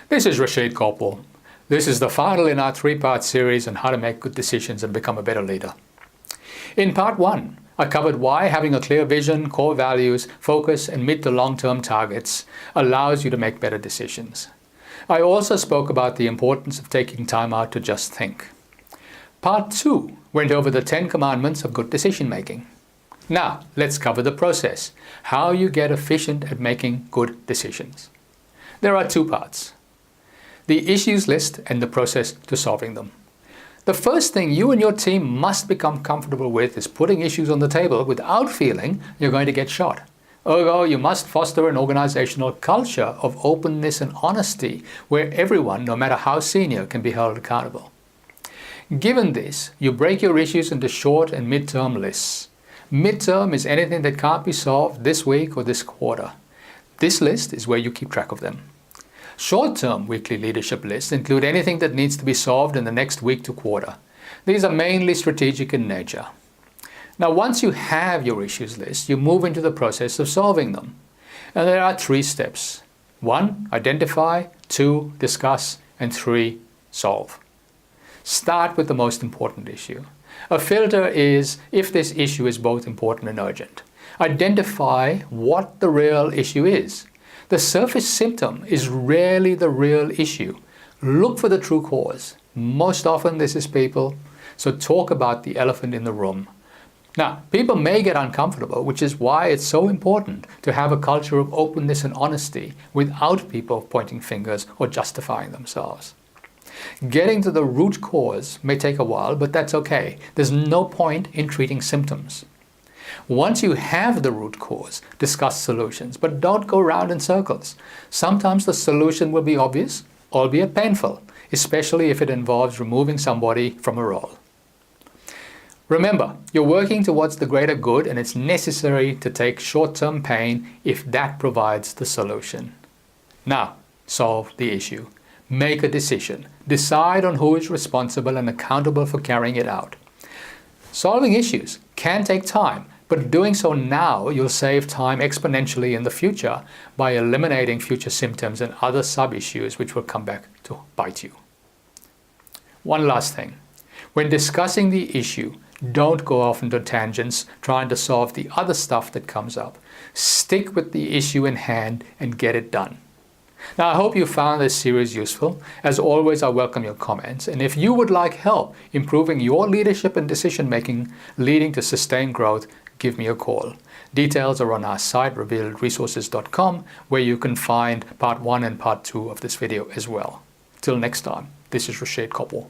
This is Rashid Kopal. This is the final in our three-part series on how to make good decisions and become a better leader. In part 1, I covered why having a clear vision, core values, focus and mid to long-term targets allows you to make better decisions. I also spoke about the importance of taking time out to just think. Part 2 went over the 10 commandments of good decision making. Now, let's cover the process, how you get efficient at making good decisions. There are 2 parts: the issues list and the process to solving them. The first thing you and your team must become comfortable with is putting issues on the table without feeling you're going to get shot. Ergo, you must foster an organizational culture of openness and honesty where everyone, no matter how senior, can be held accountable. Given this, you break your issues into short and midterm lists. Midterm is anything that can't be solved this week or this quarter. This list is where you keep track of them. Short-term weekly leadership lists include anything that needs to be solved in the next week to quarter. These are mainly strategic in nature. Now, once you have your issues list, you move into the process of solving them. And there are 3 steps. 1, identify. 2, discuss. And 3, solve. Start with the most important issue. A filter is if this issue is both important and urgent. Identify what the real issue is. The surface symptom is rarely the real issue. Look for the true cause. Most often this is people, so talk about the elephant in the room. Now, people may get uncomfortable, which is why it's so important to have a culture of openness and honesty without people pointing fingers or justifying themselves. Getting to the root cause may take a while, but that's okay. There's no point in treating symptoms. Once you have the root cause, discuss solutions, but don't go round in circles. Sometimes the solution will be obvious, albeit painful, especially if it involves removing somebody from a role. Remember, you're working towards the greater good, and it's necessary to take short-term pain if that provides the solution. Now, solve the issue. Make a decision. Decide on who is responsible and accountable for carrying it out. Solving issues can take time, but doing so now, you'll save time exponentially in the future by eliminating future symptoms and other sub-issues which will come back to bite you. One last thing. When discussing the issue, don't go off into tangents trying to solve the other stuff that comes up. Stick with the issue in hand and get it done. Now, I hope you found this series useful. As always, I welcome your comments. And if you would like help improving your leadership and decision making leading to sustained growth, give me a call. Details are on our site, revealedresources.com, where you can find part 1 and part 2 of this video as well. Till next time, this is Rashid Kopal.